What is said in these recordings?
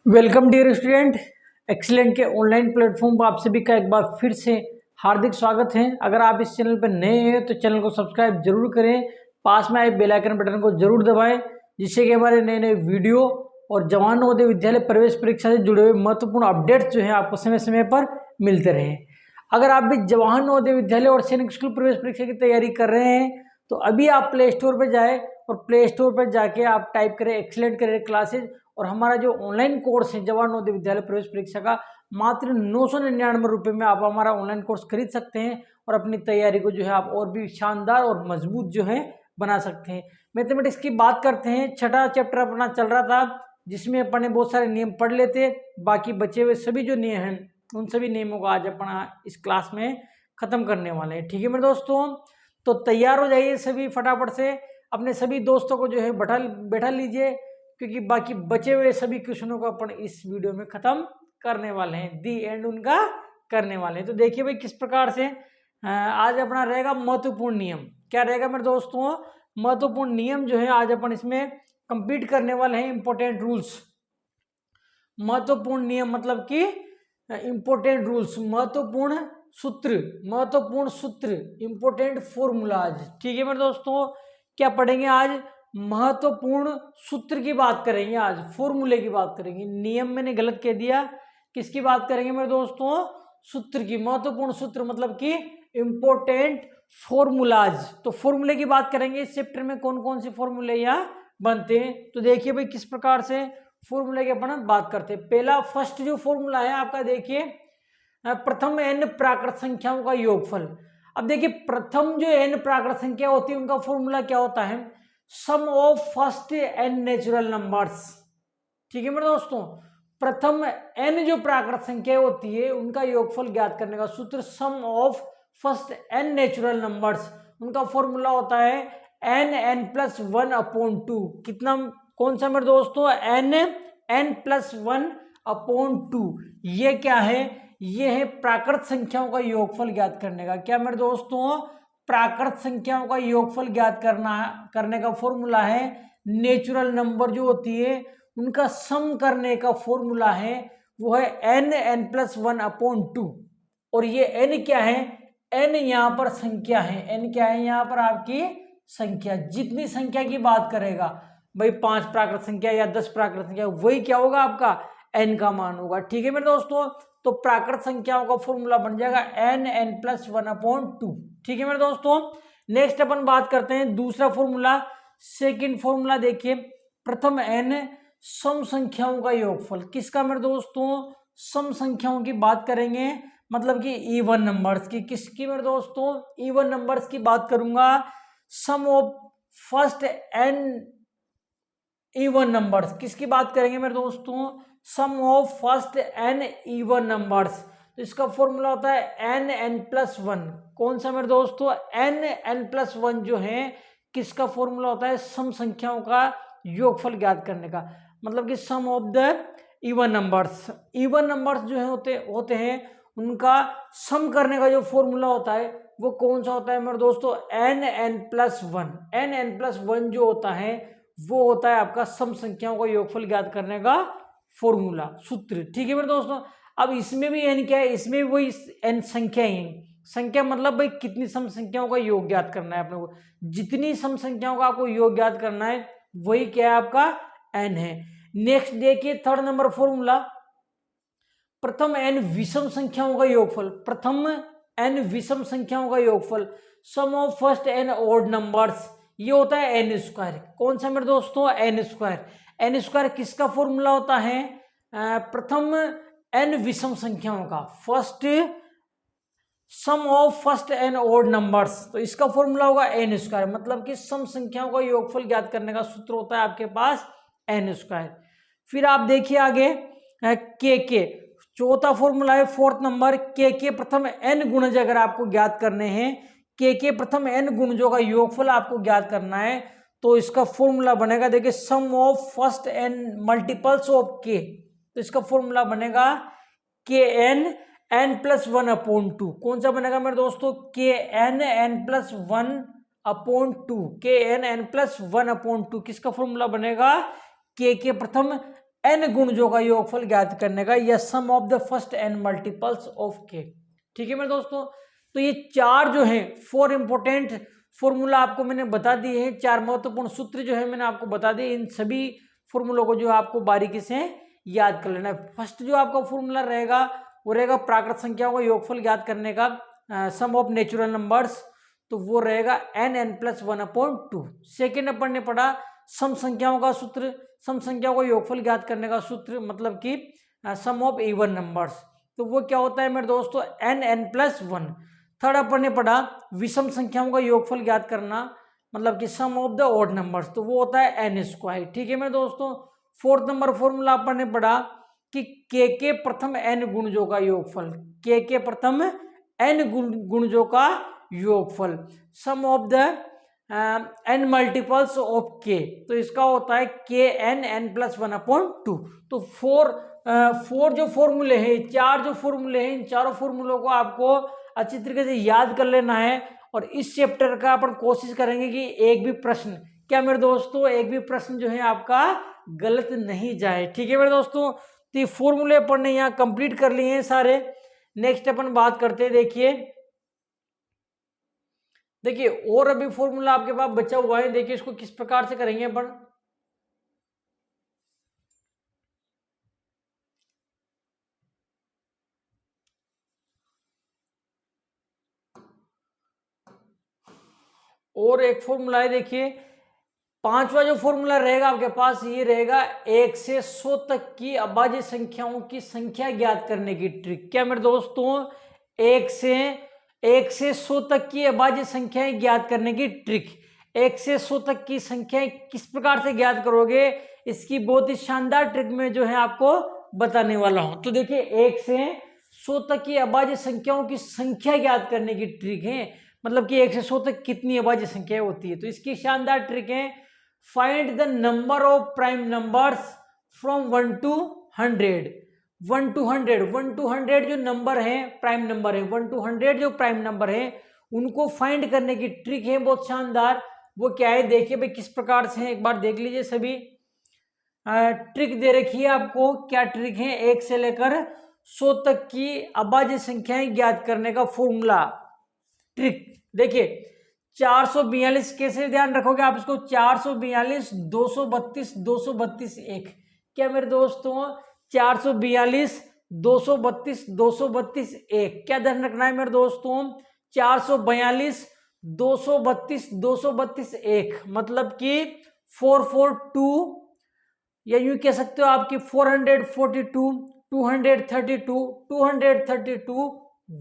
Welcome dear student. Excellent के online platform पर आप सभी का एक बार फिर से हार्दिक स्वागत है। अगर आप इस चैनल पर नए हैं तो चैनल को सब्सक्राइब जरूर करें, पास में आए बेल आइकन बटन को जरूर दबाएं, जिससे कि हमारे नए नए वीडियो और जवान नवोदय विद्यालय प्रवेश परीक्षा से जुड़े हुए महत्वपूर्ण अपडेट्स जो है आपको समय समय पर मिलते रहे। अगर आप भी जवाहर नवोदय विद्यालय और सैनिक स्कूल प्रवेश परीक्षा की तैयारी कर रहे हैं तो अभी आप प्ले स्टोर पर जाए और प्ले स्टोर पर जाके आप टाइप करें एक्सीलेंट करियर क्लासेज और हमारा जो ऑनलाइन कोर्स है जवाहर नवोदय विद्यालय प्रवेश परीक्षा का मात्र 999 रुपये में आप हमारा ऑनलाइन कोर्स खरीद सकते हैं और अपनी तैयारी को जो है आप और भी शानदार और मजबूत जो है बना सकते हैं। मैथमेटिक्स की बात करते हैं, छठा चैप्टर अपना चल रहा था जिसमें अपन ने बहुत सारे नियम पढ़ लेते, बाकी बचे हुए सभी जो नियम हैं उन सभी नियमों को आज अपन इस क्लास में खत्म करने वाले हैं। ठीक है मेरे दोस्तों, तो तैयार हो जाइए सभी, फटाफट से अपने सभी दोस्तों को जो है बैठा लीजिए, क्योंकि बाकी बचे हुए सभी क्वेश्चनों को अपन इस वीडियो में खत्म करने वाले हैं, दी एंड उनका करने वाले हैं। तो देखिए भाई किस प्रकार से आज अपना रहेगा महत्वपूर्ण नियम। क्या रहेगा मेरे दोस्तों? महत्वपूर्ण नियम जो है आज अपन इसमें कंप्लीट करने वाले हैं। इंपॉर्टेंट रूल्स, महत्वपूर्ण नियम मतलब कि इंपॉर्टेंट रूल्स, महत्वपूर्ण सूत्र, इंपॉर्टेंट फॉर्मूलाज। ठीक है मेरे दोस्तों, क्या पढ़ेंगे आज? महत्वपूर्ण सूत्र की बात करेंगे, आज फॉर्मूले की बात करेंगे। नियम मैंने गलत कह दिया, किसकी बात करेंगे मेरे दोस्तों? सूत्र की। महत्वपूर्ण सूत्र मतलब कि इंपॉर्टेंट फॉर्मूलाज। तो फॉर्मूले की बात करेंगे। इस चैप्टर में कौन कौन से फॉर्मूले यहाँ बनते हैं तो देखिए भाई किस प्रकार से फॉर्मूले की अपन बात करते हैं। पहला फर्स्ट जो फॉर्मूला है आपका, देखिए प्रथम n प्राकृत संख्याओं का योगफल। अब देखिए प्रथम जो n प्राकृत संख्या होती है उनका फॉर्मूला क्या होता है? Sum of first n natural numbers. ठीक है मेरे दोस्तों, प्रथम n जो प्राकृत संख्या होती है उनका योगफल ज्ञात करने का सूत्र sum of first n natural numbers. उनका फॉर्मूला होता है n+1/2। कितना? कौन सा मेरे दोस्तों? n+1/2। ये क्या है? ये है प्राकृत संख्याओं का योगफल ज्ञात करने का। क्या मेरे दोस्तों? प्राकृत संख्याओं का योगफल ज्ञात करने का फॉर्मूला है। नेचुरल नंबर जो होती है उनका सम करने का फॉर्मूला है वो है n+1/2। और ये n क्या है? n यहाँ पर संख्या है। n क्या है यहाँ पर? आपकी संख्या। जितनी संख्या की बात करेगा भाई, 5 प्राकृत संख्या या 10 प्राकृत संख्या, वही क्या होगा? आपका n का मान होगा। ठीक है मेरे दोस्तों, तो प्राकृत संख्याओं का फॉर्मूला बन जाएगा n+1/2। ठीक है मेरे दोस्तों, नेक्स्ट अपन बात करते हैं दूसरा फॉर्मूला। सेकंड फॉर्मूला देखिए, प्रथम n सम संख्याओं का योगफल। किसका मेरे दोस्तों? सम संख्याओं की बात करेंगे, मतलब कि इवन नंबर्स की। किसकी मेरे दोस्तों? इवन नंबर्स की बात करूंगा। Sum of first n even numbers. किसकी बात करेंगे मेरे दोस्तों? Sum of first n even numbers. तो इसका फॉर्मूला होता है n+1। कौन सा मेरे दोस्तों? n+1 जो है किसका फॉर्मूला होता है? सम संख्याओं का योगफल ज्ञात करने का, मतलब कि sum of the even numbers. Even numbers जो है होते हैं उनका सम करने का जो फॉर्मूला होता है वो कौन सा होता है मेरे दोस्तों? n+1। n+1 जो होता है वो होता है आपका सम संख्याओं का योगफल ज्ञात करने का फॉर्मूला, सूत्र। ठीक है मेरे दोस्तों, अब इसमें भी n क्या है? इसमें भी वही n संख्या ही है। संख्या मतलब भाई कितनी सम संख्याओं का योग ज्ञात करना है अपने को। जितनी सम संख्याओं का आपको योग ज्ञात करना है वही क्या है? आपका n है। नेक्स्ट देखिए थर्ड नंबर फॉर्मूला, प्रथम n विषम संख्याओं का योगफल। प्रथम n विषम संख्याओं का योगफल, sum of first n odd numbers. ये होता है n²। कौन सा मेरे दोस्तों? n²। n² किसका फॉर्मूला होता है? प्रथम n विषम संख्याओं का, first sum of first n odd numbers. तो इसका फॉर्मूला होगा n², मतलब कि सम संख्याओं का योगफल ज्ञात करने का सूत्र होता है आपके पास n²। फिर आप देखिए आगे k। चौथा फॉर्मूला है फोर्थ नंबर, k प्रथम n गुणज अगर आपको ज्ञात करने हैं, k प्रथम n गुणजों का योगफल आपको ज्ञात करना है तो इसका फॉर्मूला बनेगा, देखिए sum of first n multiples of k। तो इसका फॉर्मूला बनेगा kn n+1/2। कौन सा बनेगा मेरे दोस्तों? kn n+1/2। kn n+1/2 किसका फॉर्मूला बनेगा? k के प्रथम n गुणजों का योगफल ज्ञात करने का, या sum of the first n multiples of k। ठीक है मेरे दोस्तों, तो ये चार जो है 4 इंपॉर्टेंट फॉर्मूला आपको मैंने बता दिए हैं, 4 महत्वपूर्ण सूत्र जो है मैंने आपको बता दिए। इन सभी फॉर्मूलों को जो आपको बारीकी से याद कर लेना है। फर्स्ट जो आपका फॉर्मूला रहेगा वो रहेगा प्राकृत संख्याओं का योगफल ज्ञात करने का, सम ऑफ नेचुरल नंबर्स, तो वो रहेगा n+1/2। सेकेंड अपन ने पढ़ा सम संख्याओं का सूत्र, सम संख्याओं का योगफल ज्ञात करने का सूत्र मतलब कि सम ऑफ इवन नंबर्स, तो वो क्या होता है मेरे दोस्तों n+1। थर्ड अपन ने पढ़ा विषम संख्याओं का योगफल ज्ञात करना मतलब कि sum of the odd numbers, तो वो होता है n²। ठीक है मेरे दोस्तों, फोर्थ नंबर फॉर्मूला अपन ने पढ़ा कि के प्रथम n गुणजों का योगफल, के प्रथम n गुणजों का योगफल, sum of the n multiples of k, तो इसका होता है kn n+1/2। तो फोर जो फॉर्मूले हैं, चार जो फॉर्मूले हैं, इन चारों फॉर्मूलों को आपको अच्छी तरीके से याद कर लेना है। और इस चैप्टर का अपन कोशिश करेंगे कि एक भी प्रश्न, क्या मेरे दोस्तों, एक भी प्रश्न जो है आपका गलत नहीं जाए। ठीक है मेरे दोस्तों, तो ये फॉर्मूले अपन ने यहाँ कंप्लीट कर लिए हैं सारे। नेक्स्ट अपन बात करते हैं, देखिए और अभी फॉर्मूला आपके पास बचा हुआ है, देखिए इसको किस प्रकार से करेंगे अपन। और एक फॉर्मूला है, देखिए पांचवा जो फॉर्मूला रहेगा आपके पास ये रहेगा 1 से 100 तक की अभाज्य संख्याओं की संख्या ज्ञात करने की ट्रिक। क्या मेरे दोस्तों, 1 से 100 तक की अभाज्य संख्याएं ज्ञात करने की ट्रिक। 1 से 100 तक की संख्याएं किस प्रकार से ज्ञात करोगे, इसकी बहुत ही शानदार ट्रिक में जो है आपको बताने वाला हूं। तो देखिए 1 से 100 तक की अभाज्य संख्याओं की संख्या ज्ञात करने की ट्रिक है, मतलब कि 1 से 100 तक कितनी अभाज्य संख्या होती है। तो इसकी शानदार ट्रिक है, find the number of prime numbers from 1 to 100। 1 to 100 जो नंबर है प्राइम नंबर है, 1 to 100 जो प्राइम नंबर है उनको फाइंड करने की ट्रिक है बहुत शानदार। वो क्या है देखिए भाई किस प्रकार से है, एक बार देख लीजिए सभी। ट्रिक दे रखी है आपको, क्या ट्रिक है, 1 से लेकर 100 तक की अभाज्य संख्याएं ज्ञात करने का फॉर्मूला ट्रिक। देखिए 442 कैसे ध्यान रखोगे आप इसको, 442 232 232 1। क्या मेरे दोस्तों, 442 232 232 1, क्या ध्यान रखना है मेरे दोस्तों, 442 232 232 1 मतलब कि 442, या यूं कह सकते हो आपकी 442 232 232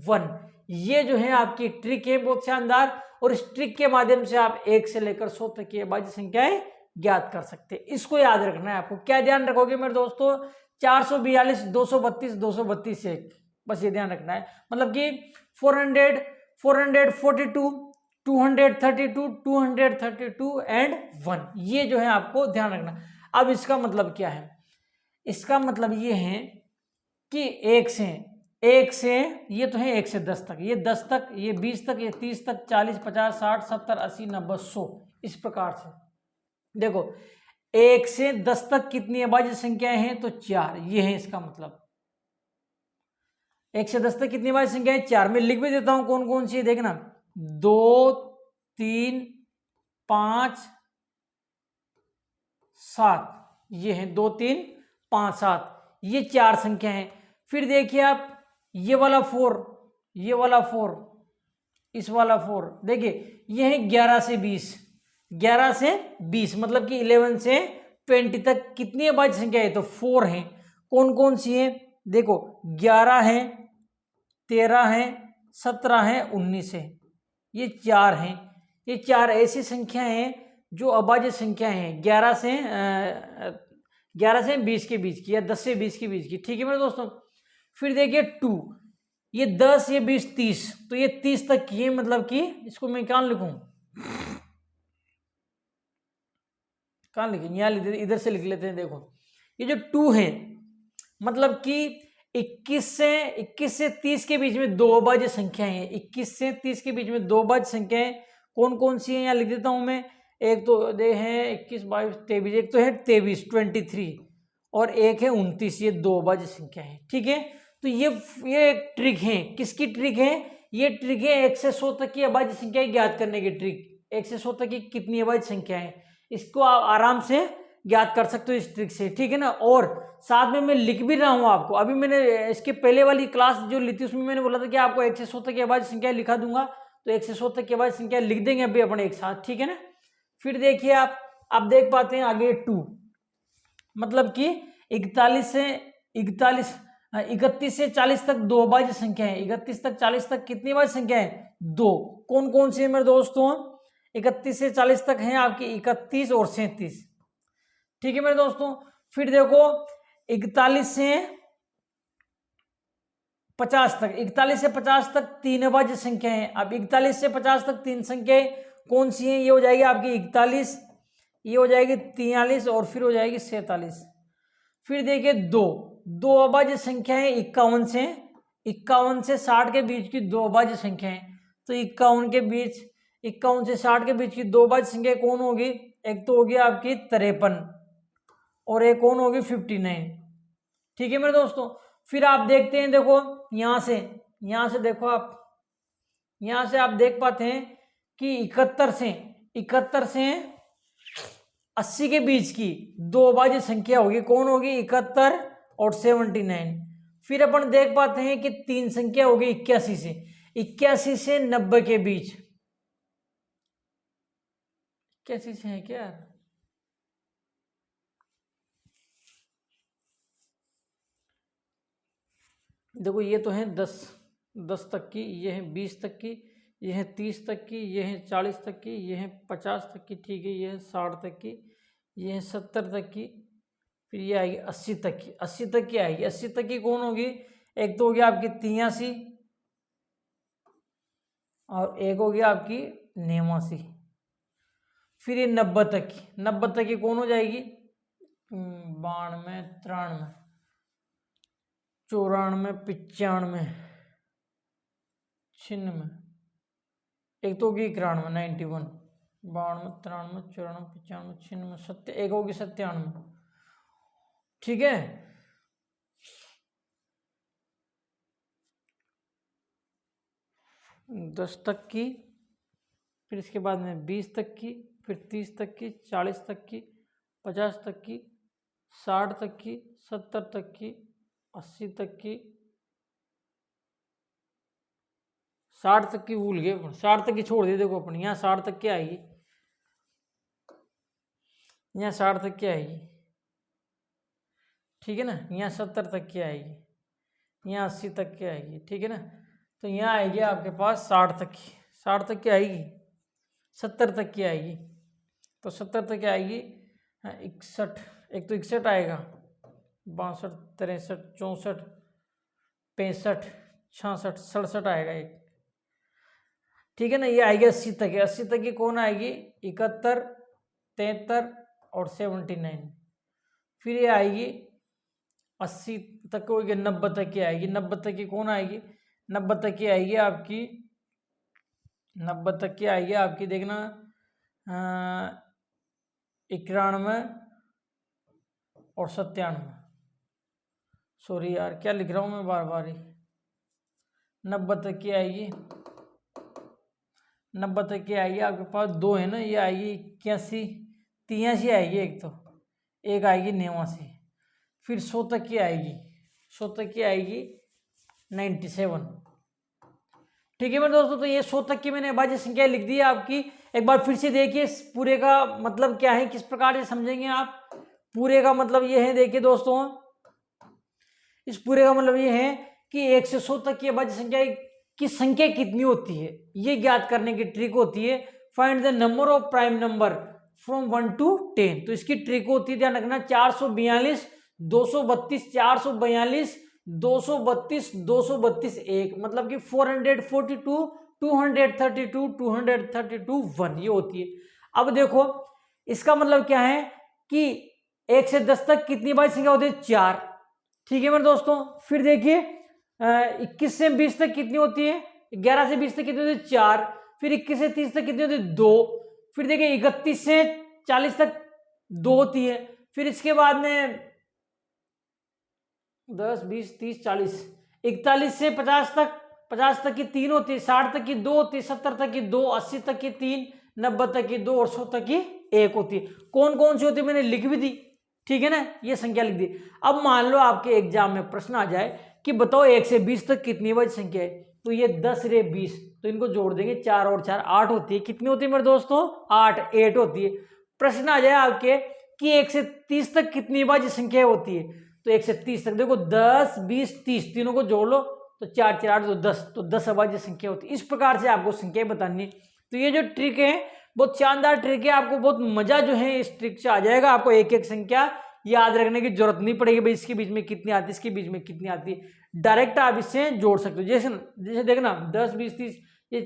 1। ये जो है आपकी ट्रिक है बहुत शानदार, और इस ट्रिक के माध्यम से आप 1 से लेकर 100 तक की अभाज्य संख्याएं ज्ञात कर सकते हैं। इसको याद रखना है आपको। क्या ध्यान रखोगे मेरे दोस्तों, 442 232 232 1, बस ये ध्यान रखना है। मतलब कि 400 442 232 232 एंड 1, ये जो है आपको ध्यान रखना। अब इसका मतलब क्या है, इसका मतलब ये है कि 1 से ये तो है 1 से 10 तक, ये 10 तक, ये 20 तक, ये 30 तक, 40 50 60 70 80 90 100, इस प्रकार से। देखो 1 से 10 तक कितनी अभाज्य संख्याएं हैं, तो 4, ये है इसका मतलब। 1 से 10 तक कितनी अभाज्य संख्याएं, 4। मैं लिख भी देता हूं कौन कौन सी, देखना 2 3 5 7, ये है 2 3 5 7, ये 4 संख्या है। फिर देखिए आप ये वाला 4, ये वाला 4, इस वाला 4, देखिए ये है 11 से 20, 11 से 20 मतलब कि 11 से 20 तक कितनी अभाज्य संख्या है, तो 4 है। कौन कौन सी है, देखो 11 है, 13 है, 17 है, 19 है, ये 4 हैं। ये 4 ऐसी संख्या हैं जो अभाज्य संख्या हैं 11 से 20 के बीच की, या 10 से 20 के बीच की। ठीक है मेरे दोस्तों। फिर देखिए 2, ये 10 ये 20 30, तो ये 30 तक की है, मतलब कि इसको मैं कहाँ लिखूं, कहाँ लिखेंगे, यहाँ लिख देते, इधर से लिख लेते हैं। देखो ये जो 2 है मतलब कि 21 से 30 के बीच में 2 अभाज्य संख्याएं हैं। 21 से 30 के बीच में 2 अभाज्य संख्याएं कौन कौन सी हैं, यहाँ लिख देता हूं मैं। एक तो है 21 22 23, एक तो है 23 23, और एक है 29, ये दो अभाज्य संख्या है। ठीक है, तो ये एक ट्रिक है। किसकी ट्रिक है? ये ट्रिक है 1 से 100 तक की अभाज्य संख्या ज्ञात करने की ट्रिक। 1 से 100 तक की कितनी अभाज्य संख्या है, इसको आप आराम से ज्ञात कर सकते हो इस ट्रिक से। ठीक है ना, और साथ में मैं लिख भी रहा हूं आपको। अभी मैंने इसके पहले वाली क्लास जो ली थी उसमें मैंने बोला था कि आपको 1 से 100 तक की अभाज्य संख्या लिखा दूंगा, तो 1 से 100 तक की अभाज्य संख्या लिख देंगे अभी अपन एक साथ। ठीक है ना, फिर देखिए आप देख पाते हैं आगे 2, मतलब कि 31 से 40 तक दो अभाज्य संख्या है। 31 तक 40 तक कितनी अभाज्य संख्या है? दो। कौन कौन सी है मेरे दोस्तों? 31 से 40 तक है आपकी 31 और 37। ठीक है मेरे दोस्तों, फिर देखो 41 से 50 तक, 41 से 50 तक तीन अभाज्य संख्या है। अब 41 से 50 तक तीन संख्याएं कौन सी हैं? ये हो जाएगी आपकी 41, ये हो जाएगी 43 और फिर हो जाएगी 47। फिर देखिए दो अभाज्य संख्या है 51 से 60 के बीच की दो अभाज्य संख्या है। तो 51 से 60 के बीच की दो अभाज्य संख्या कौन होगी? एक तो होगी आपकी 53 और एक कौन होगी 59। ठीक है मेरे दोस्तों, फिर आप देखते हैं, देखो यहां से देखो आप, यहां से आप देख पाते हैं कि 71 से 80 के बीच की दो अभाज्य संख्या होगी। कौन होगी? 71 और 79। फिर अपन देख पाते हैं कि तीन संख्या होगी 81 से 90 के बीच। 81 से है क्या? देखो ये तो है 10 तक की, ये है 20 तक की, ये है 30 तक की, ये है 40 तक की, ये है 50 तक की। ठीक है, ये है 60 तक की, ये है 70 तक की, फिर ये आएगी 80 तक की। 80 तक की आएगी। 80 तक की कौन होगी? एक तो होगी आपकी 83 और एक होगी आपकी 89। फिर ये 90 तक की, 90 तक की कौन हो जाएगी? 92, 93, 94, 95, 96, एक तो होगी 91, 91, 92, 93, 94, 95, 96, एक होगी 97। ठीक है, 10 तक की, फिर इसके बाद में 20 तक की, फिर 30 तक की, 40 तक की, 50 तक की, 60 तक की, 70 तक की, 80 तक की, 60 तक की भूल गए, 60 तक की छोड़ दिए। देखो अपन यहाँ 60 तक की आएगी, यहाँ 60 तक की आएगी। ठीक है ना, यहाँ 70 तक की आएगी, यहाँ 80 तक की आएगी। ठीक है ना, तो यहाँ आएगी आपके पास 60 तक की, 60 तक की आएगी, 70 तक की आएगी। तो 70 तक की आएगी 61, एक तो 61 आएगा, 62, 63, 64, 65, 66, 67 आएगा एक। ठीक है ना, ये आएगी 80 तक है। 80 तक की कौन आएगी? 71, 73 और 79। फिर ये आएगी 80 तक होगी, 90 तक की आएगी। 90 तक की कौन आएगी? 90 तक की आएगी आपकी, 90 तक की आएगी आपकी, देखना 91 और 97। सॉरी यार, क्या लिख रहा हूँ मैं बार बार ही। 90 तक की आएगी, 90 तक की आएगी आपके पास दो है ना, ये आएगी 81, 83 आएगी एक तो, एक आएगी 89। फिर 100 तक की आएगी, 100 तक की आएगी 97। ठीक है मेरे दोस्तों, तो ये 100 तक की मैंने अभाज्य संख्या लिख दी है आपकी। एक बार फिर से देखिए इस पूरे का मतलब क्या है, किस प्रकार से समझेंगे आप। पूरे का मतलब ये है, देखिए दोस्तों, इस पूरे का मतलब ये है कि 1 से 100 तक की अभाज्य संख्या की संख्या कितनी होती है, ये ज्ञात करने की ट्रिक होती है। Find the number of prime number from 1 to 10। तो इसकी ट्रिक होती है, ध्यान रखना, 442, 232, 442, 232, 232 एक, मतलब कि 442, 232, 232 1, ये होती है। अब देखो इसका मतलब क्या है कि 1 से 10 तक कितनी अभाज्य संख्या होती है? 4। ठीक है मेरे दोस्तों, फिर देखिए 21 से 20 तक कितनी होती है? 11 से 20 तक कितनी होती है? 4। फिर 21 से 30 तक कितनी होती है? 2। फिर देखिए 31 से 40 तक 2 होती है। फिर इसके बाद में 10, 20, 30, 40, 41 से 50 तक, 50 तक की 3 होती है, 60 तक की 2 होती है, 70 तक की 2, 80 तक की 3, 90 तक की 2 और 100 तक की 1 होती है। कौन कौन सी होती है मैंने लिख भी दी, ठीक है ना, ये संख्या लिख दी। अब मान लो आपके एग्जाम में प्रश्न आ जाए कि बताओ 1 से 20 तक कितनी अभाज्य संख्या है, तो ये 10 रे 20, तो इनको जोड़ देंगे, 4 और 4 8 होती है। कितनी होती है मेरे दोस्तों, 8 होती है। प्रश्न आ जाए आपके कि 1 से 30 तक कितनी अभाज्य संख्या होती है, तो 1 से 30 तक देखो 10, 20, 30 तीनों को जोड़ लो, तो 4 4 8 तो 10, तो 10 अभाज्य संख्या होती है। इस प्रकार से आपको संख्याएं बतानी है। तो ये जो ट्रिक है बहुत शानदार ट्रिक है, आपको बहुत मजा जो है इस ट्रिक से आ जाएगा। आपको एक एक संख्या याद रखने की जरूरत नहीं पड़ेगी, भाई इसके बीच में कितनी आती है, इसके बीच में कितनी आती है, डायरेक्ट आप इससे जोड़ सकते हो। जैसे जैसे देखना 10, 20, 30, ये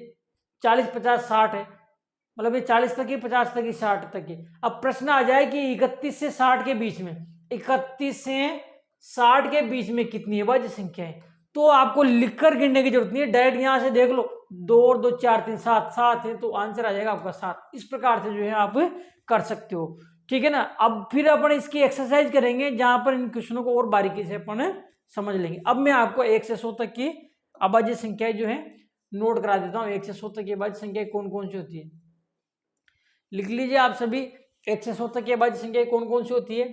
40, 50, 60 है, मतलब ये 40 तक की, 50 तक की, 60 तक की। अब प्रश्न आ जाए कि 31 से 60 के बीच में, 31 से 60 के बीच में कितनी अभाज्य संख्या है, तो आपको लिखकर गिनने की जरूरत नहीं है, डायरेक्ट यहां से देख लो, 2 और 2 4 3 7 7 है, तो आंसर आ जाएगा आपका 7। इस प्रकार से जो है आप कर सकते हो, ठीक है ना। अब फिर अपन इसकी एक्सरसाइज करेंगे जहां पर इन क्वेश्चनों को और बारीकी से अपन समझ लेंगे। अब मैं आपको 1 से 100 तक की अभाज्य संख्याएं जो है नोट करा देता हूँ। 1 से 100 तक की अभाज्य संख्याएं कौन कौन सी होती है, लिख लीजिए आप सभी। 1 से 100 तक की अभाज्य संख्याएं कौन कौन सी होती है,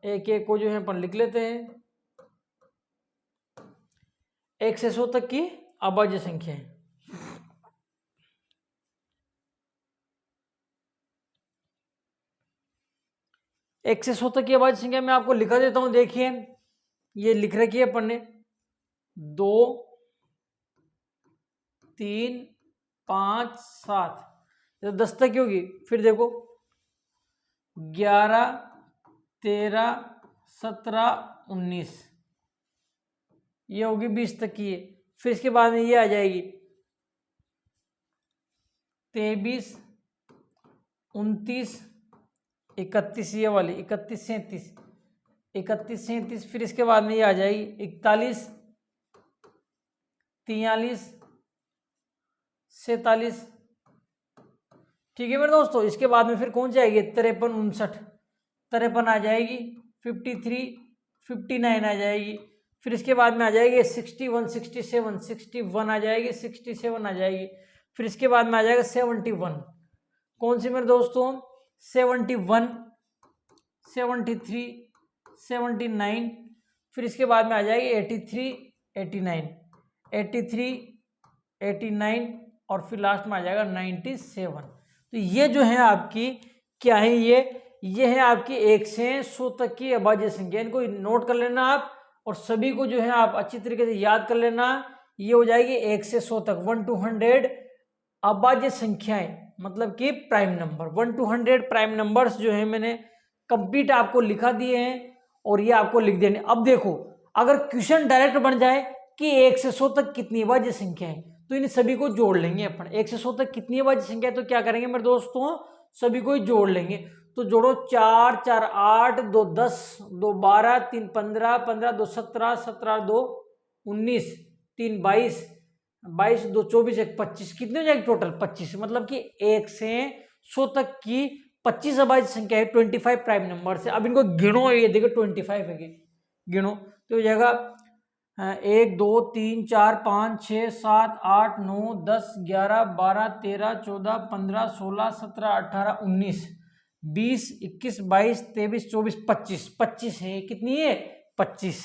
एक एक को जो है अपन लिख लेते हैं। 1 से 100 तक की अभाज्य संख्या है, एक से 100 तक की अभाज्य संख्या मैं आपको लिखा देता हूं। देखिए ये लिख रखी है अपन ने, 2, 3, 5, 7, तो 10 तक की होगी। फिर देखो 11, 13, 17, 19, ये होगी 20 तक की है। फिर इसके बाद में ये आ जाएगी 23, 29, 31, ये वाली 31, 37, 31, 37। फिर इसके बाद में ये आ जाएगी 41, 43, 47, ठीक है मेरे दोस्तों। इसके बाद में फिर कौन सी आएगी, 53, 59, 53 आ जाएगी, 53, 59 आ जाएगी। फिर इसके बाद में आ जाएगी 61, 67, 61 आ जाएगी, 67 आ जाएगी। फिर इसके बाद में आ जाएगा 71, कौन सी मेरे दोस्तों, 71, 73, 79। फिर इसके बाद में आ जाएगी 83, 89, 83, 89 और फिर लास्ट में आ जाएगा 97। तो ये जो है आपकी क्या है, ये है आपकी 1 से 100 तक की अभाज्य संख्या। इनको नोट कर लेना आप, और सभी को जो है आप अच्छी तरीके से याद कर लेना। ये हो जाएगी 1 से 100 तक 1 to 100 अभाज्य संख्याएं, मतलब कि prime number. 1 to 100 prime numbers जो है मैंने कंप्लीट आपको लिखा दिए हैं, और ये आपको लिख देने। अब देखो अगर क्वेश्चन डायरेक्ट बन जाए कि 1 से 100 तक कितनी अभाज्य संख्या है, तो इन सभी को जोड़ लेंगे अपन। 1 से 100 तक कितनी अभाज्य संख्या है, तो क्या करेंगे मेरे दोस्तों, सभी को ही जोड़ लेंगे। तो जोड़ो 4 4 8, 2 10, 2 12, 3 15, 15 2 17, 17 2 19, 3 22, 22 2 24, 1 25, कितने हो जाएगी टोटल 25। मतलब कि 1 से 100 तक की 25 अभाज्य संख्या है, 25 प्राइम नंबर से। अब इनको गिनो, ये देखो 25 है, गिनो तो हो जाएगा 1 2 3 4 5 6 7 8 9 10 11 12 13 14 15 16 17 18 19 20 21 22 23 24 25, 25 है, कितनी है 25,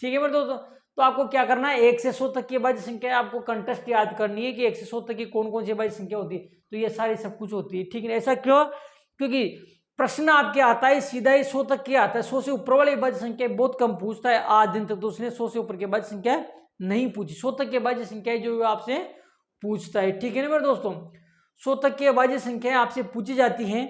ठीक है मेरे दोस्तों। तो आपको क्या करना है, 1 से 100 तक की अभाज्य संख्या आपको कंटेस्ट याद करनी है कि 1 से 100 तक की कौन कौन सी अभाज्य संख्या होती है, तो ये सारी सब कुछ होती है, ठीक है। ऐसा क्यों, क्योंकि प्रश्न आपके आता है सीधा ही 100 तक की आता है। 100 से ऊपर वाली अभाज्य संख्या बहुत कम पूछता है, आज दिन तक तो उसने 100 से ऊपर की अभाज्य संख्या नहीं पूछी। 100 तक की अभाज्य संख्या जो आपसे पूछता है, ठीक है ना मेरे दोस्तों। 100 तक की अभाज्य संख्या आपसे पूछी जाती है,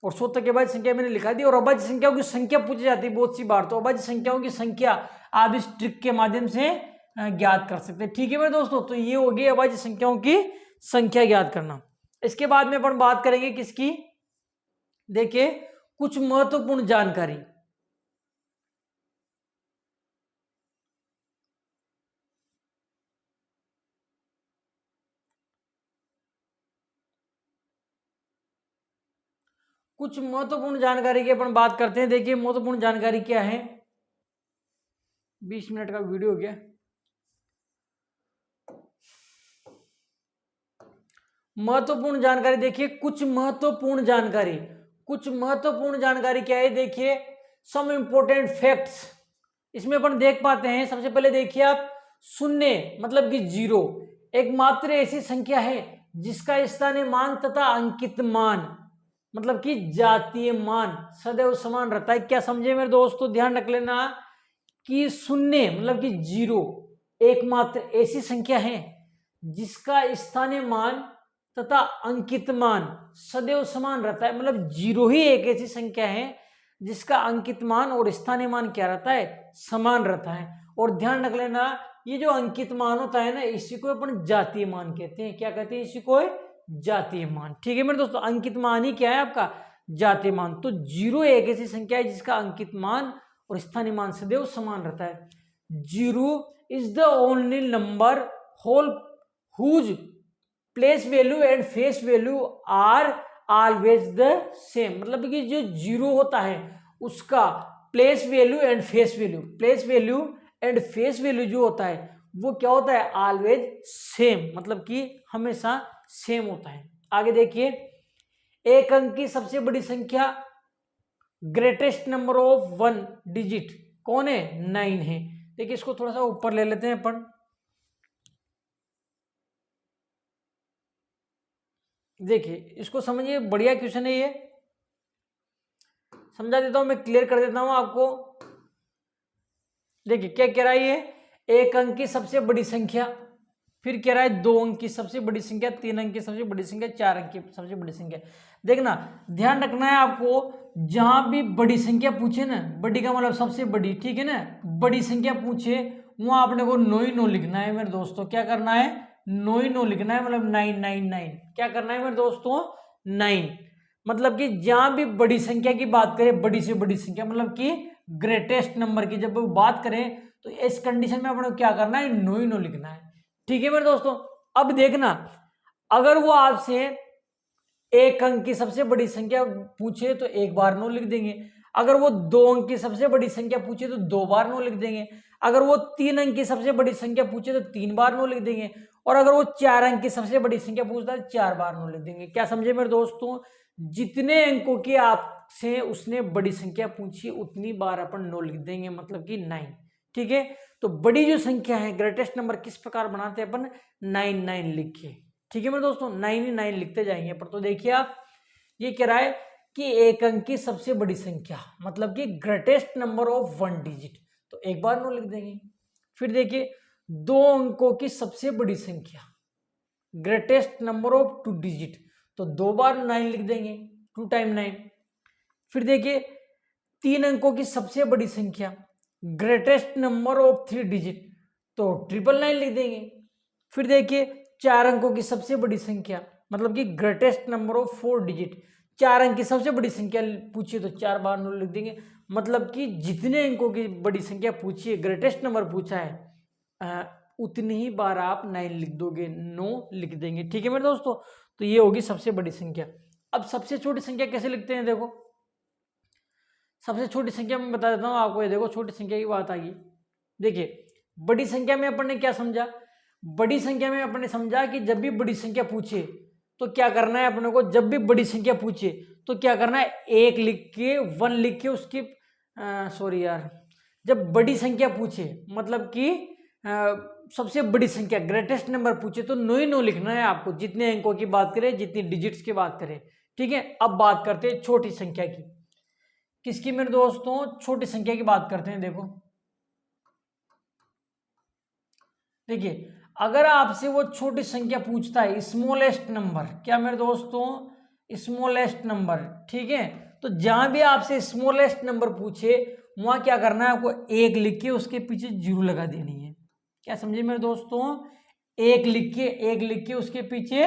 और 100 तक की अभाज्य संख्या मैंने लिखा दी। और अभाज्य संख्याओं की संख्या पूछी जाती है बहुत सी बार, तो अभाज्य संख्याओं की संख्या आप इस ट्रिक के माध्यम से ज्ञात कर सकते हैं, ठीक है मेरे दोस्तों। तो ये होगी अभाज्य संख्याओं की संख्या ज्ञात करना। इसके बाद में अपन बात करेंगे किसकी, देखिए कुछ महत्वपूर्ण जानकारी। कुछ महत्वपूर्ण जानकारी की अपन बात करते हैं। देखिए महत्वपूर्ण जानकारी क्या है, 20 मिनट का वीडियो हो गया। महत्वपूर्ण जानकारी देखिए, कुछ महत्वपूर्ण जानकारी क्या है देखिए, सम इंपोर्टेंट फैक्ट्स इसमें अपन देख पाते हैं। सबसे पहले देखिए आप, शून्य मतलब कि जीरो एकमात्र ऐसी संख्या है जिसका स्थानीय मान तथा अंकित मान मतलब कि जातीय मान सदैव समान रहता है। क्या समझे मेरे दोस्तों, ध्यान रख लेना कि शून्य मतलब कि जीरो एकमात्र ऐसी संख्या है जिसका स्थानीय मान तथा अंकित मान सदैव समान रहता है। मतलब जीरो ही एक ऐसी संख्या है जिसका अंकित मान और स्थानीय मान क्या रहता है, समान रहता है। और ध्यान रख लेना, ये जो अंकित मान होता है ना, इसी को अपन जातीय मान कहते हैं। क्या कहते हैं, इसी को जातीय मान। ठीक है मेरे दोस्तों, अंकित मान ही क्या है आपका, जातीय मान। तो जीरो एक ऐसी संख्या है जिसका अंकित मान और स्थानीय मान सदैव समान रहता है। Zero is the only number whole whose place value and face value are always the same. मतलब कि जो जीरो होता है उसका place value and face value जो होता है वो क्या होता है, ऑलवेज सेम, मतलब कि हमेशा सेम होता है। आगे देखिए, एक अंक की सबसे बड़ी संख्या ग्रेटेस्ट नंबर ऑफ 1 डिजिट कौन है, 9 है। देखिए इसको थोड़ा सा ऊपर ले लेते हैं अपन। देखिए इसको समझिए, बढ़िया क्वेश्चन है ये, समझा देता हूं मैं, क्लियर कर देता हूं आपको। देखिए क्या कह रहा है ये, एक अंक की सबसे बड़ी संख्या, फिर कह रहा है 2 अंक की सबसे बड़ी संख्या, 3 अंक की सबसे बड़ी संख्या, 4 अंक की सबसे बड़ी संख्या। देखना ध्यान रखना है आपको, जहां भी बड़ी संख्या पूछे ना, बड़ी का मतलब सबसे बड़ी, ठीक है ना, बड़ी संख्या पूछे वहां आपने को 9 ही 9 लिखना है मेरे दोस्तों। क्या करना है, 9 ही 9 लिखना है, मतलब 999। क्या करना है मेरे दोस्तों, 9। मतलब कि जहां भी बड़ी संख्या की बात करें, बड़ी से बड़ी संख्या मतलब कि ग्रेटेस्ट नंबर की जब बात करें, तो इस कंडीशन में अपने को क्या करना है, 9 ही 9 लिखना है। ठीक है मेरे दोस्तों, अब देखना, अगर वो आपसे एक अंक की सबसे बड़ी संख्या पूछे तो एक बार 9 लिख देंगे। अगर वो 2 अंक की सबसे बड़ी संख्या पूछे तो 2 बार 9 लिख देंगे। अगर वो 3 अंक की सबसे बड़ी संख्या पूछे तो 3 बार 9 लिख देंगे। और अगर वो 4 अंक की सबसे बड़ी संख्या पूछता है 4 बार 9 लिख देंगे। क्या समझे मेरे दोस्तों, जितने अंकों की आपसे उसने बड़ी संख्या पूछी उतनी बार अपन 9 लिख देंगे, मतलब कि 9। ठीक है, तो बड़ी जो संख्या है, ग्रेटेस्ट नंबर किस प्रकार बनाते हैं अपन, 9 लिख के। ठीक है मेरे दोस्तों, 9 ही 9 लिखते जाएंगे पर। तो देखिए आप, ये कह रहा है कि एक अंक की सबसे बड़ी संख्या मतलब कि ग्रेटेस्ट नंबर ऑफ 1 डिजिट, तो एक बार 9 लिख देंगे। फिर देखिए 2 अंकों की सबसे बड़ी संख्या ग्रेटेस्ट नंबर ऑफ 2 डिजिट, तो 2 बार 9 लिख देंगे, 2 टाइम 9। फिर देखिए 3 अंकों की सबसे बड़ी संख्या ग्रेटेस्ट नंबर ऑफ 3 डिजिट, तो 999 लिख देंगे। फिर देखिए 4 अंकों की सबसे बड़ी संख्या मतलब कि ग्रेटेस्ट नंबर ऑफ 4 डिजिट, 4 अंक की सबसे बड़ी संख्या पूछिए तो 4 बार 9 लिख देंगे। मतलब कि जितने अंकों की बड़ी संख्या पूछी है, ग्रेटेस्ट नंबर पूछा है, उतनी ही बार आप 9 लिख दोगे, 9 लिख देंगे। ठीक है मेरे दोस्तों, तो ये होगी सबसे बड़ी संख्या। अब सबसे छोटी संख्या कैसे लिखते हैं, देखो सबसे छोटी संख्या मैं बता देता हूँ आपको। ये देखो छोटी संख्या की बात आई। देखिए बड़ी संख्या में अपन ने क्या समझा, बड़ी संख्या में अपन ने समझा कि जब भी बड़ी संख्या पूछे तो क्या करना है अपने को, जब भी बड़ी संख्या पूछे तो क्या करना है, 1 लिख के 1 लिख के उसकी सॉरी यार, जब बड़ी संख्या पूछे मतलब कि सबसे बड़ी संख्या ग्रेटेस्ट नंबर पूछे तो 9 ही 9 लिखना है आपको, जितने अंकों की बात करें, जितनी डिजिट्स की बात करें। ठीक है, अब बात करते हैं छोटी संख्या की। किसकी मेरे दोस्तों, छोटी संख्या की बात करते हैं। देखो देखिए अगर आपसे वो छोटी संख्या पूछता है, स्मॉलेस्ट नंबर, क्या मेरे दोस्तों, स्मॉलेस्ट नंबर। ठीक है, तो जहां भी आपसे स्मॉलेस्ट नंबर पूछे वहां क्या करना है आपको, 1 लिख के उसके पीछे 0 लगा देनी है। क्या समझे मेरे दोस्तों, 1 लिख के उसके पीछे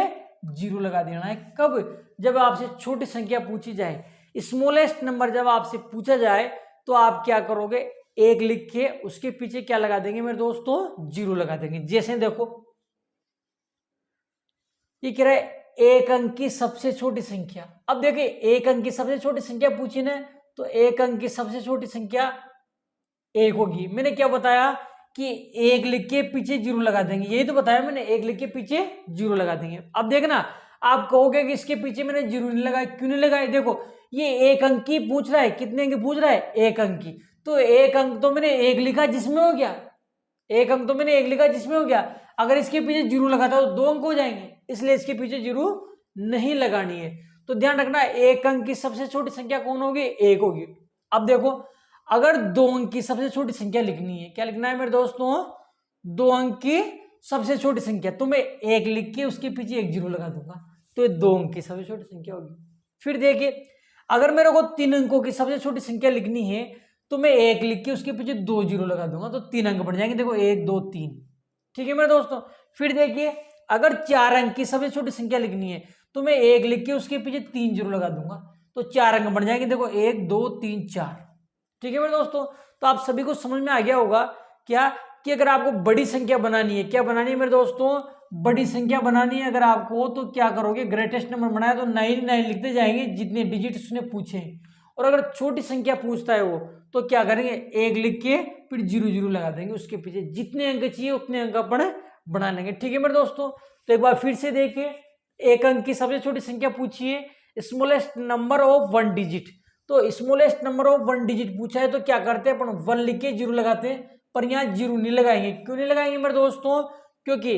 0 लगा देना है। कब, जब आपसे छोटी संख्या पूछी जाए, स्मॉलेस्ट नंबर जब आपसे पूछा जाए तो आप क्या करोगे, 1 लिख के उसके पीछे क्या लगा देंगे मेरे दोस्तों, 0 लगा देंगे। जैसे देखो ये कह रहा है एक अंक की सबसे छोटी संख्या। अब देखिए एक अंक की सबसे छोटी संख्या पूछी ना, तो एक अंक की सबसे छोटी संख्या एक होगी। मैंने क्या बताया कि एक लिख के पीछे जीरो लगा देंगे, यही तो बताया मैंने, एक लिख के पीछे जीरो लगा देंगे। अब देखना, आप कहोगे कि इसके पीछे मैंने जीरो नहीं लगाया, क्यों नहीं लगाया? देखो ये एक अंक की पूछ रहा है, कितने अंक की पूछ रहा है? एक अंक की। तो एक अंक तो मैंने एक लिखा जिसमें हो गया, एक अंक तो मैंने एक लिखा जिसमें हो गया। अगर इसके पीछे जीरो लगाता तो दो अंक हो जाएंगे, इसलिए इसके पीछे जीरो नहीं लगानी है। तो ध्यान रखना, एक अंक की सबसे छोटी संख्या कौन होगी? एक होगी। अब देखो, अगर दो अंक की सबसे छोटी संख्या लिखनी है, क्या लिखना है मेरे दोस्तों? दो अंक की सबसे छोटी संख्या, तो मैं एक लिख के उसके पीछे एक जीरो लगा दूंगा, तो ये दो अंक की सबसे छोटी संख्या होगी। फिर देखिए, अगर मेरे को तीन अंकों की सबसे छोटी संख्या लिखनी है, तो मैं एक लिख के उसके पीछे दो जीरो लगा दूंगा, तो तीन अंक बन जाएंगे। देखो, एक दो तीन। ठीक है मेरे दोस्तों। फिर देखिए, अगर चार अंक की सबसे छोटी संख्या लिखनी है, तो मैं एक लिख के उसके पीछे तीन जीरो लगा दूंगा, तो चार अंक बन जाएंगे। देखो, एक दो तीन चार। ठीक है मेरे दोस्तों। तो आप सभी को समझ में आ गया होगा क्या, कि अगर आपको बड़ी संख्या बनानी है, क्या बनानी है मेरे दोस्तों? बड़ी संख्या बनानी है अगर आपको, तो क्या करोगे? ग्रेटेस्ट नंबर बनाया तो 99 लिखते जाएंगे जितने डिजिट उसने पूछे। और अगर छोटी संख्या पूछता है वो, तो क्या करेंगे? एक लिख के फिर जीरो जीरो लगा देंगे उसके पीछे, जितने अंक चाहिए उतने अंक अपन बना लेंगे। ठीक है मेरे दोस्तों। तो एक बार फिर से देखिए, एक अंक की सबसे छोटी संख्या पूछिए, smallest number of one digit. तो smallest number of one digit पूछा है, तो क्या करते हैं अपन? वन लिख के जीरो लगाते हैं, पर यहाँ जीरो नहीं लगाएंगे। क्यों नहीं लगाएंगे मेरे दोस्तों? क्योंकि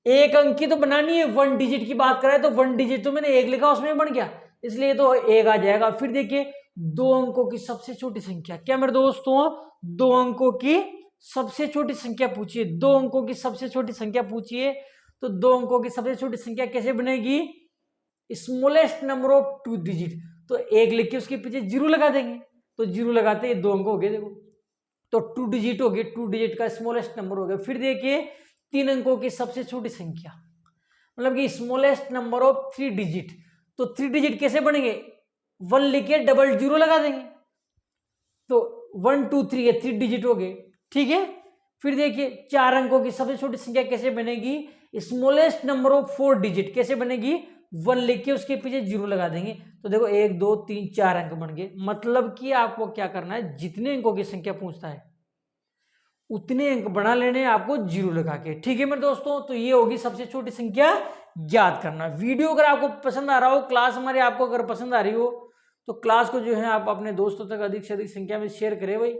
एक अंक की तो बनानी है, वन डिजिट की बात करें तो वन डिजिट तो मैंने एक लिखा उसमें बन गया, इसलिए तो एक आ जाएगा। फिर देखिए, दो अंकों की सबसे छोटी संख्या, क्या मेरे दोस्तों? दो अंकों की सबसे छोटी संख्या पूछिए, दो अंकों की सबसे छोटी संख्या पूछिए। तो दो अंकों की सबसे छोटी संख्या कैसे बनेगी? Smallest number of two digit. तो एक लिख के उसके पीछे जीरो लगा देंगे, तो जीरो लगाते ही दो अंक हो गए। देखो, तो टू डिजिट हो गए, टू डिजिट का स्मॉलेस्ट नंबर हो गया। फिर देखिए, तीन अंकों की सबसे छोटी संख्या, मतलब कि smallest number of three digit. तो थ्री डिजिट कैसे बनेंगे? वन लिखे डबल जीरो लगा देंगे, तो वन टू थ्री, ये थ्री डिजिट हो गए। ठीक है। फिर देखिए, चार अंकों की सबसे छोटी संख्या कैसे बनेगी? Smallest number of four digit. कैसे बनेगी? वन लिख के उसके पीछे जीरो लगा देंगे, तो देखो एक दो तीन चार अंक बन गए। मतलब कि आपको क्या करना है, जितने अंकों की संख्या पूछता है उतने अंक बना लेने आपको जीरो लगा के। ठीक है मेरे दोस्तों। तो ये होगी सबसे छोटी संख्या याद करना। वीडियो अगर आपको पसंद आ रहा हो, क्लास हमारी आपको अगर पसंद आ रही हो, तो क्लास को जो है आप अपने दोस्तों तक अधिक से अधिक संख्या में शेयर करें भाई,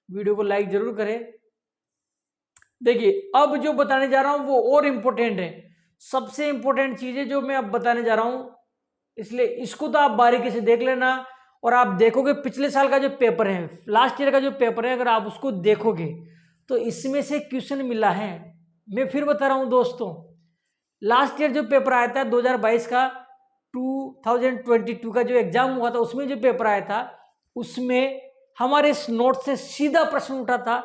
वीडियो को लाइक जरूर करें। देखिए, अब जो बताने जा रहा हूं वो और इंपॉर्टेंट है, सबसे इंपॉर्टेंट चीज है जो मैं अब बताने जा रहा हूं, इसलिए इसको तो आप बारीकी से देख लेना। और आप देखोगे पिछले साल का जो पेपर है, लास्ट ईयर का जो पेपर है, अगर आप उसको देखोगे तो इसमें से क्वेश्चन मिला है। मैं फिर बता रहा हूं दोस्तों, लास्ट ईयर जो पेपर आया था 2022 का, 2022 का जो एग्जाम हुआ था, उसमें जो पेपर आया था, उसमें हमारे इस नोट से सीधा प्रश्न उठा था।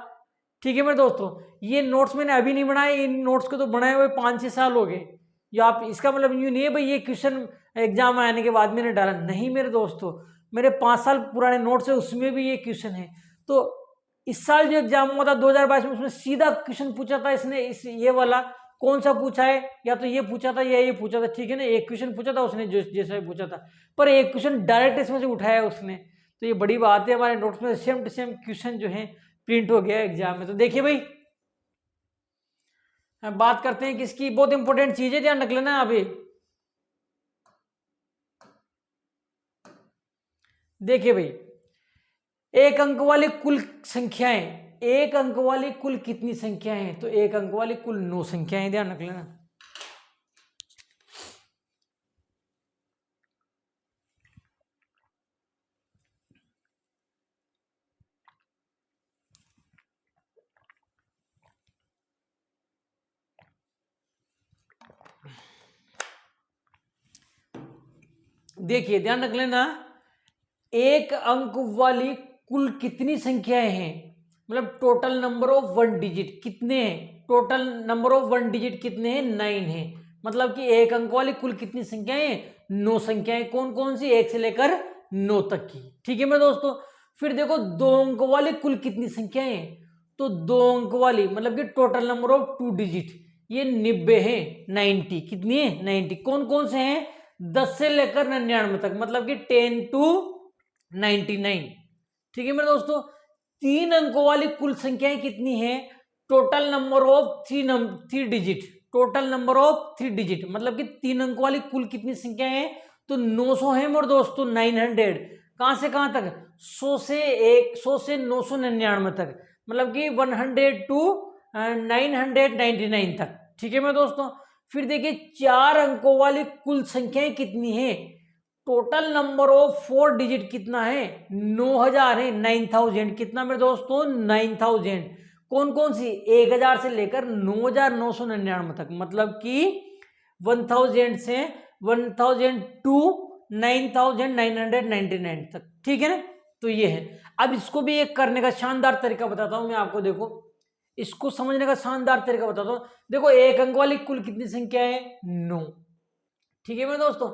ठीक है मेरे दोस्तों, ये नोट्स मैंने अभी नहीं बनाए, इन नोट्स को तो बनाए हुए 5-6 साल हो गए। या आप, इसका मतलब यूं नहीं है भाई ये क्वेश्चन एग्जाम आने के बाद मैंने डाला, नहीं मेरे दोस्तों, मेरे 5 साल पुराने नोट्स है, उसमें भी ये क्वेश्चन है। तो इस साल जो एग्जाम हुआ था 2022 में, उसमें सीधा क्वेश्चन पूछा था इसने, इस ये वाला कौन सा पूछा है, या तो ये पूछा था या ये पूछा था। ठीक है ना, एक क्वेश्चन पूछा था उसने जो जैसा पूछा था, पर एक क्वेश्चन डायरेक्ट इसमें से उठाया उसने, तो ये बड़ी बात है। हमारे नोट्स में सेम टू सेम क्वेश्चन जो है प्रिंट हो गया एग्जाम में। तो देखिए भाई, बात करते हैं किसकी, बहुत इंपॉर्टेंट चीज है, ध्यान रख लेना अभी। देखिए भाई, एक अंक वाली कुल संख्याएं, एक अंक वाली कुल कितनी संख्याएं हैं? तो एक अंक वाली कुल 9 संख्याएं, ध्यान रख लेना। देखिए, ध्यान रख लेना, एक अंक वाली कुल कितनी संख्याएं हैं, मतलब total number of one digit कितने हैं? Total number of one digit कितने हैं? 9 है। मतलब कि एक अंक वाली कुल कितनी संख्याएं हैं? 9 संख्याएं। कौन कौन सी? 1 से लेकर 9 तक की। ठीक है मेरे दोस्तों। फिर देखो, दो अंक वाली कुल कितनी संख्याएं हैं? तो दो अंक वाली मतलब कि total number of two digit, ये 90 है, 90। कितनी है? 90। कौन कौन से हैं? 10 से लेकर 99 तक, मतलब कि 10 to 99। ठीक है मेरे दोस्तों। 3 अंकों वाली कुल संख्याएं कितनी है? Total number of 3 digit, total number of 3 digit, मतलब कि 3 अंकों वाली कुल कितनी संख्याएं हैं? तो 900 है मेरे दोस्तों, 900। कहां से कहां तक? 100 से 999 तक, मतलब कि 100 टू 999 तक। ठीक है मेरे दोस्तों। फिर देखिए 4 अंकों वाली कुल संख्याएं कितनी है? टोटल नंबर ऑफ 4 डिजिट कितना है? 9000 है, 9000। कितना मेरे दोस्तों? 9000। कौन कौन सी? 1000 से लेकर 9999 तक, मतलब कि 1000 से 1000 टू 9999 तक। ठीक है ना? तो ये है। अब इसको भी एक करने का शानदार तरीका बताता हूं मैं आपको। देखो इसको समझने का शानदार तरीका बताता हूं। देखो 1 अंक वाली कुल कितनी संख्या है? 9। ठीक है मेरे दोस्तों।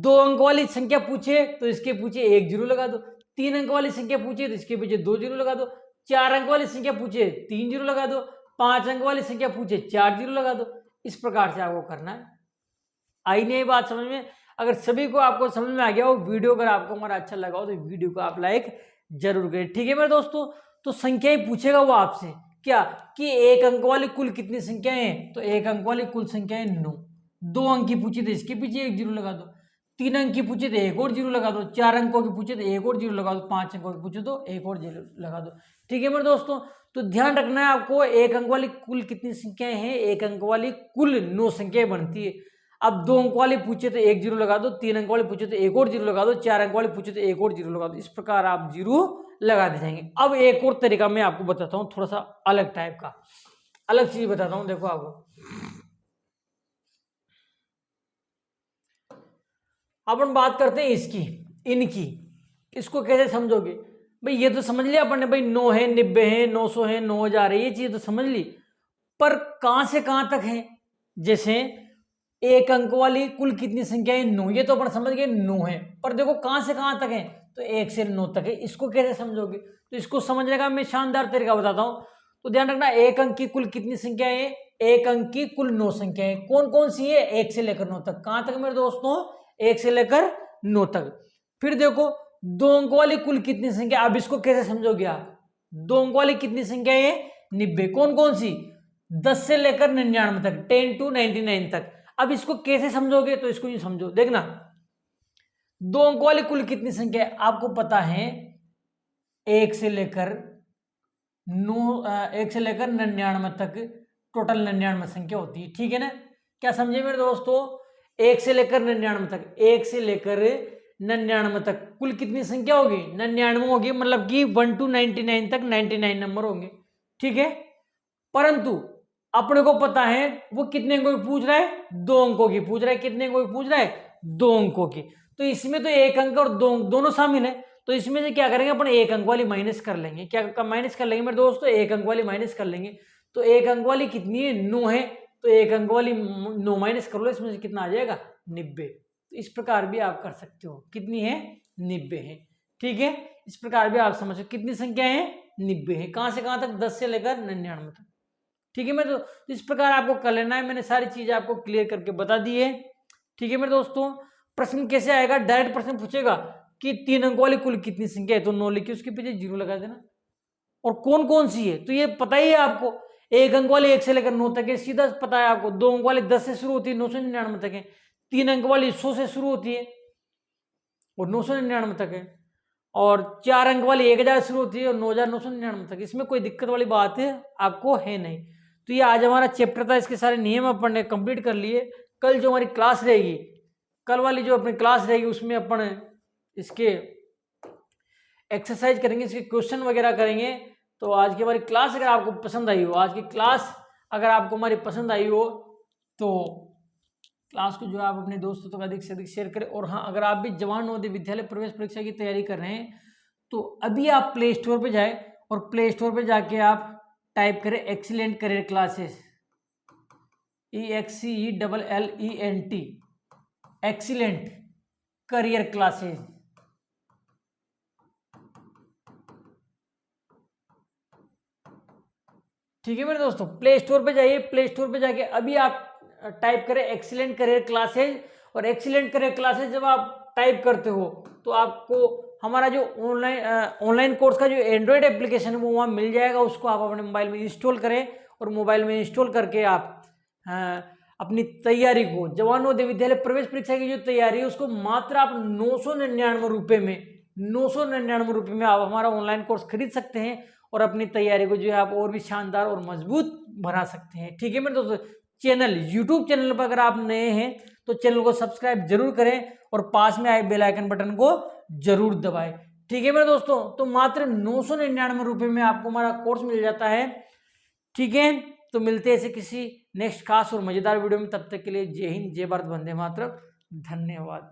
2 अंक वाली संख्या पूछे तो इसके पीछे 1 जीरो लगा दो। 3 अंक वाली संख्या पूछे तो इसके पीछे 2 जीरो लगा दो। 4 अंक वाली संख्या पूछे 3 जीरो लगा दो। 5 अंक वाली संख्या पूछे 4 जीरो लगा दो। इस प्रकार से आपको करना है। आई नहीं बात समझ में? अगर सभी को आपको समझ में आ गया हो, वीडियो अगर आपको हमारा अच्छा लगा हो तो वीडियो को आप लाइक जरूर करें। ठीक है मेरे दोस्तों। तो संख्याएं पूछेगा वो आपसे क्या कि 1 अंक वाली कुल कितनी संख्याएं हैं? तो 1 अंक वाली कुल संख्याएं 9। 2 अंक की पूछी तो इसके पीछे 1 जीरो लगा दो। 3 अंक की पूछे तो 1 और जीरो लगा दो। 4 अंकों की पूछे तो 1 और जीरो लगा दो। 5 अंकों की पूछे तो 1 और जीरो लगा दो। ठीक है मेरे दोस्तों। तो ध्यान रखना है आपको, 1 अंक वाली कुल कितनी संख्याएं हैं? 1 अंक वाली कुल 9 संख्याएं बनती है। अब 2 अंक वाले पूछे तो 1 जीरो लगा दो। 3 अंक वाले पूछे तो 1 और जीरो लगा दो। 4 अंक वाले पूछे तो 1 और जीरो लगा दो। इस प्रकार आप जीरो लगा दे जाएंगे। अब एक और तरीका मैं आपको बताता हूं, थोड़ा सा अलग टाइप का, अलग चीज बताता हूं। देखो आपको, अपन बात करते हैं इसकी, इनकी। इसको कैसे समझोगे भाई? ये तो समझ लिया अपन ने भाई, 9 है, 90 है, 900 है, 9000 है, ये चीज तो समझ ली। पर कहां से कहां तक है? जैसे 1 अंक वाली कुल कितनी संख्या है? 9। ये तो अपन समझ गए 9 है, पर देखो कहां से कहां तक है? तो 1 से 9 तक है। इसको कैसे समझोगे? तो इसको समझने का मैं शानदार तरीका बताता हूं। तो ध्यान रखना, 1 अंक की कुल कितनी संख्या है? 1 अंक की कुल 9 संख्या है। कौन कौन सी है? 1 से लेकर 9 तक। कहां तक मेरे दोस्तों? 1 से लेकर 9 तक। फिर देखो 2 अंक वाली कुल कितनी संख्या? अब इसको कैसे समझोगे आप? 2 अंक वाली कितनी संख्या है? 90। कौन कौन सी? 10 से लेकर 99 तक, 10 टू 99 तक। अब इसको कैसे समझोगे? तो इसको यूं समझो, देखना 2 अंक वाली कुल कितनी संख्या है? आपको पता है 1 से लेकर 99 तक टोटल 99 संख्या होती है। ठीक है ना? क्या समझे मेरे दोस्तों? 1 से लेकर 99 तक, 1 से लेकर 99 तक कुल कितनी संख्या होगी? 99 होगी, मतलब कि 1 टू 99 तक 99 नंबर होंगे। ठीक है। परंतु अपने को पता है वो कितने अंकों की पूछ रहा है? 2 अंकों की पूछ रहा है। कितने अंकों की पूछ रहा है? 2 अंकों की। तो इसमें तो 1 अंक और 2 दोनों शामिल है। तो इसमें से क्या करेंगे अपन? 1 अंक वाली माइनस कर लेंगे। क्या माइनस कर लेंगे मेरे दोस्तों? 1 अंक वाली माइनस कर लेंगे। तो 1 अंक वाली कितनी है? 9 है। तो 1 अंक वाली 9 माइनस कर लो, इसमें से कितना आ जाएगा? 90। तो इस प्रकार भी आप कर सकते हो। कितनी है? 90 है। ठीक है। इस प्रकार भी आप समझो कितनी संख्या है? 90 है। कहां से कहां तक? 10 से लेकर 99 तक। ठीक है मेरे दोस्तों, इस प्रकार आपको कर लेना है। मैंने सारी चीजें आपको क्लियर करके बता दी है। ठीक है मेरे दोस्तों। प्रश्न कैसे आएगा? डायरेक्ट प्रश्न पूछेगा कि 3 अंक वाली कुल कितनी संख्या है? तो 9 लिखी, उसके पीछे जीरो लगा देना। और कौन कौन सी है तो ये पता ही है आपको। 1 अंक वाली 1 से लेकर 9 तक है, सीधा पता है आपको। 2 अंक वाली 10 से शुरू होती है, 999 तक है। 3 अंक वाली 100 से शुरू होती है और 999 तक है। और 4 अंक वाली 1000 शुरू होती है और 9999 तक। इसमें कोई दिक्कत वाली बात है आपको है नहीं। तो ये आज हमारा चैप्टर था, इसके सारे नियम अपन ने कंप्लीट कर लिए। कल जो हमारी क्लास रहेगी, कल वाली जो अपनी क्लास रहेगी, उसमें अपन इसके एक्सरसाइज करेंगे, इसके क्वेश्चन वगैरह करेंगे। तो आज की हमारी क्लास अगर आपको पसंद आई हो, आज की क्लास अगर आपको हमारी पसंद आई हो, तो क्लास को जो आप अपने दोस्तों तक अधिक से अधिक शेयर करें। और हाँ, अगर आप भी जवान नवोदय विद्यालय प्रवेश परीक्षा की तैयारी कर रहे हैं, तो अभी आप प्ले स्टोर पर जाए और प्ले स्टोर पर जाके आप टाइप करें excellent career classes, EXCELLENT, excellent career classes. ठीक है मेरे दोस्तों, प्ले स्टोर पे जाइए। प्ले स्टोर पे जाके अभी आप टाइप करें एक्सीलेंट करियर क्लासेज। और एक्सीलेंट करियर क्लासेज जब आप टाइप करते हो तो आपको हमारा जो ऑनलाइन कोर्स का जो एंड्रॉयड एप्लीकेशन है वो वहाँ मिल जाएगा, उसको आप अपने मोबाइल में इंस्टॉल करें और मोबाइल में इंस्टॉल करके आप अपनी तैयारी को, जवान नवोदय विद्यालय प्रवेश परीक्षा की जो तैयारी है उसको मात्र आप 999 रुपये में 999 रुपये में आप हमारा ऑनलाइन कोर्स खरीद सकते हैं और अपनी तैयारी को जो है आप और भी शानदार और मजबूत बना सकते हैं। ठीक है मेरे दोस्तों, चैनल यूट्यूब चैनल पर अगर आप नए हैं तो चैनल को सब्सक्राइब जरूर करें और पास में आए बेल आइकन बटन को जरूर दबाएं। ठीक है मेरे दोस्तों, तो मात्र 999 रुपये में आपको हमारा कोर्स मिल जाता है। ठीक है, तो मिलते हैं ऐसे किसी नेक्स्ट खास और मजेदार वीडियो में, तब तक के लिए जय हिंद, जय भारत, वंदे मातरम, धन्यवाद।